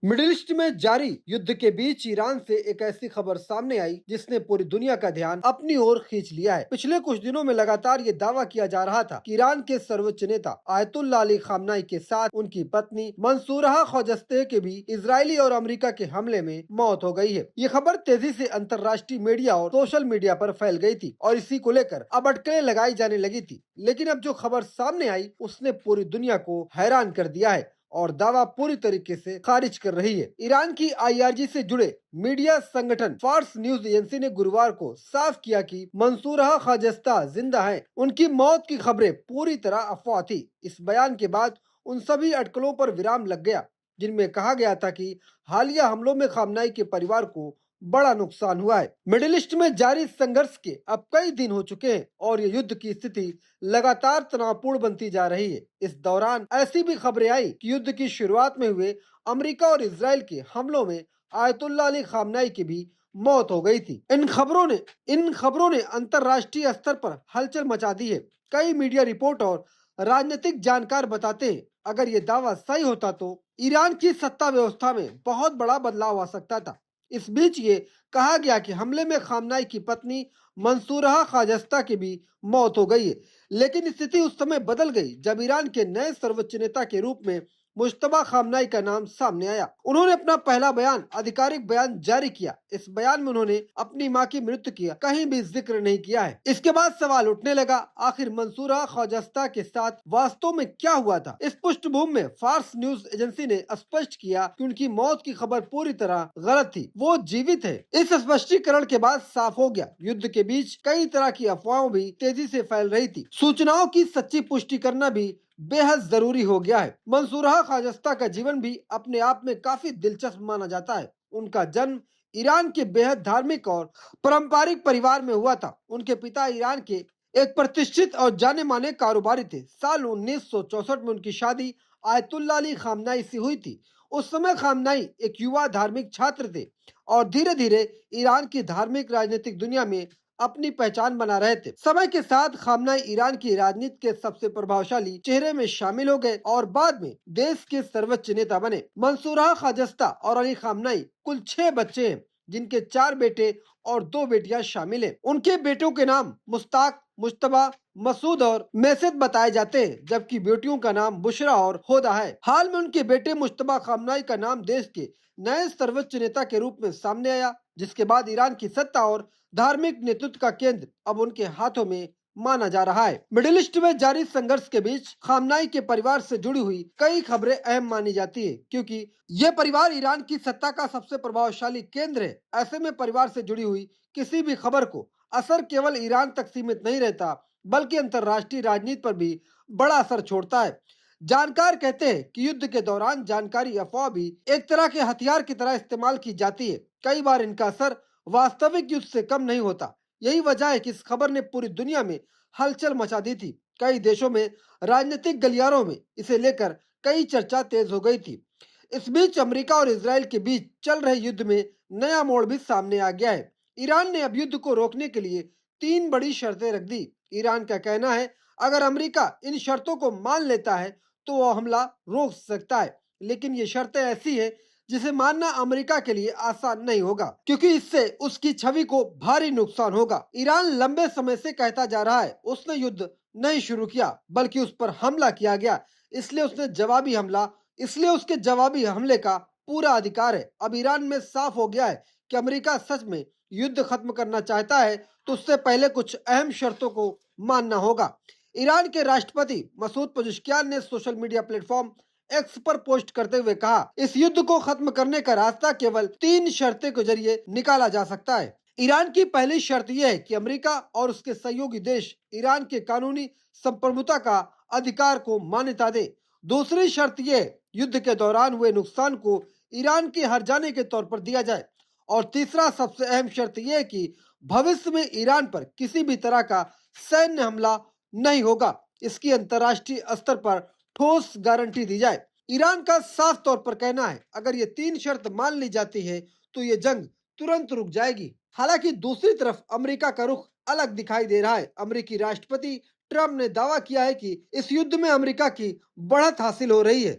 Middle east में जारी युद्ध के बीच ईरान से एक ऐसी खबर सामने आई जिसने पूरी दुनिया का ध्यान अपनी ओर खींच लिया है। पिछले कुछ दिनों में लगातार ये दावा किया जा रहा था कि ईरान के सर्वोच्च नेता आयतुल्ला अली खामनाई के साथ उनकी पत्नी मंसूरहा खोजस्ते के भी इजरायली और अमेरिका के हमले में मौत हो गई है। ये खबर तेजी से अंतर्राष्ट्रीय मीडिया और सोशल मीडिया पर फैल गई थी और इसी को लेकर अब अटकलें लगाई जाने लगी थी। लेकिन अब जो खबर सामने आई उसने पूरी दुनिया को हैरान कर दिया है और दावा पूरी तरीके से खारिज कर रही है। ईरान की आईआरजी से जुड़े मीडिया संगठन फार्स न्यूज एजेंसी ने गुरुवार को साफ किया कि मंसूरहा खाजस्ता जिंदा हैं। उनकी मौत की खबरें पूरी तरह अफवाह थी। इस बयान के बाद उन सभी अटकलों पर विराम लग गया जिनमें कहा गया था कि हालिया हमलों में खामनाई के परिवार को बड़ा नुकसान हुआ है। मिडिल ईस्ट में जारी संघर्ष के अब कई दिन हो चुके हैं और ये युद्ध की स्थिति लगातार तनावपूर्ण बनती जा रही है। इस दौरान ऐसी भी खबरें आई कि युद्ध की शुरुआत में हुए अमेरिका और इजराइल के हमलों में आयतुल्ला अली खामनाई की भी मौत हो गई थी। इन खबरों ने अंतर्राष्ट्रीय स्तर पर हलचल मचा दी है। कई मीडिया रिपोर्ट और राजनीतिक जानकार बताते हैं अगर ये दावा सही होता तो ईरान की सत्ता व्यवस्था में बहुत बड़ा बदलाव आ सकता था। इस बीच ये कहा गया कि हमले में खामनाई की पत्नी मंसूरहा खाजस्ता की भी मौत हो गई है। लेकिन स्थिति उस समय बदल गई जब ईरान के नए सर्वोच्च नेता के रूप में मुश्तबा खामनाई का नाम सामने आया। उन्होंने अपना पहला आधिकारिक बयान जारी किया। इस बयान में उन्होंने अपनी मां की मृत्यु की कहीं भी जिक्र नहीं किया है। इसके बाद सवाल उठने लगा, आखिर मंसूरहा खाजस्ता के साथ वास्तव में क्या हुआ था। इस पृष्ठभूमि में फार्स न्यूज एजेंसी ने स्पष्ट किया कि उनकी मौत की खबर पूरी तरह गलत थी, वो जीवित है। इस स्पष्टीकरण के बाद साफ हो गया युद्ध के बीच कई तरह की अफवाहों भी तेजी से फैल रही थी। सूचनाओं की सच्ची पुष्टि करना भी बेहद जरूरी हो गया है। मंसूरहा खाजस्ता का जीवन भी अपने आप में काफी दिलचस्प माना जाता है। उनका जन्म ईरान के बेहद धार्मिक और पारंपरिक परिवार में हुआ था। उनके पिता ईरान के एक प्रतिष्ठित और जाने माने कारोबारी थे। साल 1964 में उनकी शादी आयतुल्ला अली खामनाई से हुई थी। उस समय खामनाई एक युवा धार्मिक छात्र थे और धीरे धीरे ईरान की धार्मिक राजनीतिक दुनिया में अपनी पहचान बना रहे थे। समय के साथ खामनाई ईरान की राजनीति के सबसे प्रभावशाली चेहरे में शामिल हो गए और बाद में देश के सर्वोच्च नेता बने। मंसूरहा खाजस्ता और अली खामनाई कुल 6 बच्चे हैं जिनके 4 बेटे और 2 बेटियां शामिल हैं। उनके बेटों के नाम मुश्ताक, मुश्तबा, मसूद और मैसेद बताए जाते हैं जबकि बेटियों का नाम बुशरा और होदा है। हाल में उनके बेटे मुश्तबा खामनाई का नाम देश के नए सर्वोच्च नेता के रूप में सामने आया जिसके बाद ईरान की सत्ता और धार्मिक नेतृत्व का केंद्र अब उनके हाथों में माना जा रहा है। मिडिल ईस्ट में जारी संघर्ष के बीच खामनाई के परिवार से जुड़ी हुई कई खबरें अहम मानी जाती है क्योंकि यह परिवार ईरान की सत्ता का सबसे प्रभावशाली केंद्र है। ऐसे में परिवार से जुड़ी हुई किसी भी खबर को असर केवल ईरान तक सीमित नहीं रहता बल्कि अंतर्राष्ट्रीय राजनीति पर भी बड़ा असर छोड़ता है। जानकार कहते हैं कि युद्ध के दौरान जानकारी अफवाह भी एक तरह के हथियार की तरह इस्तेमाल की जाती है। कई बार इनका असर वास्तविक युद्ध से कम नहीं होता। यही वजह है कि इस खबर ने पूरी दुनिया में हलचल मचा दी थी। कई देशों में राजनीतिक गलियारों में इसे लेकर कई चर्चा तेज हो गई थी। इस बीच अमेरिका और इजराइल के बीच चल रहे युद्ध में नया मोड़ भी सामने आ गया है। ईरान ने अब युद्ध को रोकने के लिए 3 बड़ी शर्तें रख दी। ईरान का कहना है अगर अमेरिका इन शर्तों को मान लेता है तो वह हमला रोक सकता है। लेकिन ये शर्तें ऐसी है जिसे मानना अमेरिका के लिए आसान नहीं होगा क्योंकि इससे उसकी छवि को भारी नुकसान होगा। ईरान लंबे समय से कहता जा रहा है उसने युद्ध नहीं शुरू किया बल्कि उस पर हमला किया गया, इसलिए उसके जवाबी हमले का पूरा अधिकार है। अब ईरान में साफ हो गया है कि अमेरिका सच में युद्ध खत्म करना चाहता है तो उससे पहले कुछ अहम शर्तों को मानना होगा। ईरान के राष्ट्रपति मसूद पजेश्कियान ने सोशल मीडिया प्लेटफॉर्म एक्स पर पोस्ट करते हुए कहा, इस युद्ध को खत्म करने का रास्ता केवल 3 शर्तें के जरिए निकाला जा सकता है। ईरान की पहली शर्त यह है कि अमेरिका और उसके सहयोगी देश ईरान के कानूनी संप्रभुता का अधिकार को मान्यता दे। दूसरी शर्त यह युद्ध के दौरान हुए नुकसान को ईरान के हर जाने के तौर पर दिया जाए। और तीसरा सबसे अहम शर्त यह है कि भविष्य में ईरान पर किसी भी तरह का सैन्य हमला नहीं होगा। इसकी अंतर्राष्ट्रीय स्तर पर ठोस गारंटी दी जाए। ईरान का साफ तौर पर कहना है अगर ये 3 शर्त मान ली जाती है तो ये जंग तुरंत रुक जाएगी। हालांकि दूसरी तरफ अमेरिका का रुख अलग दिखाई दे रहा है। अमेरिकी राष्ट्रपति ट्रंप ने दावा किया है कि इस युद्ध में अमेरिका की बढ़त हासिल हो रही है।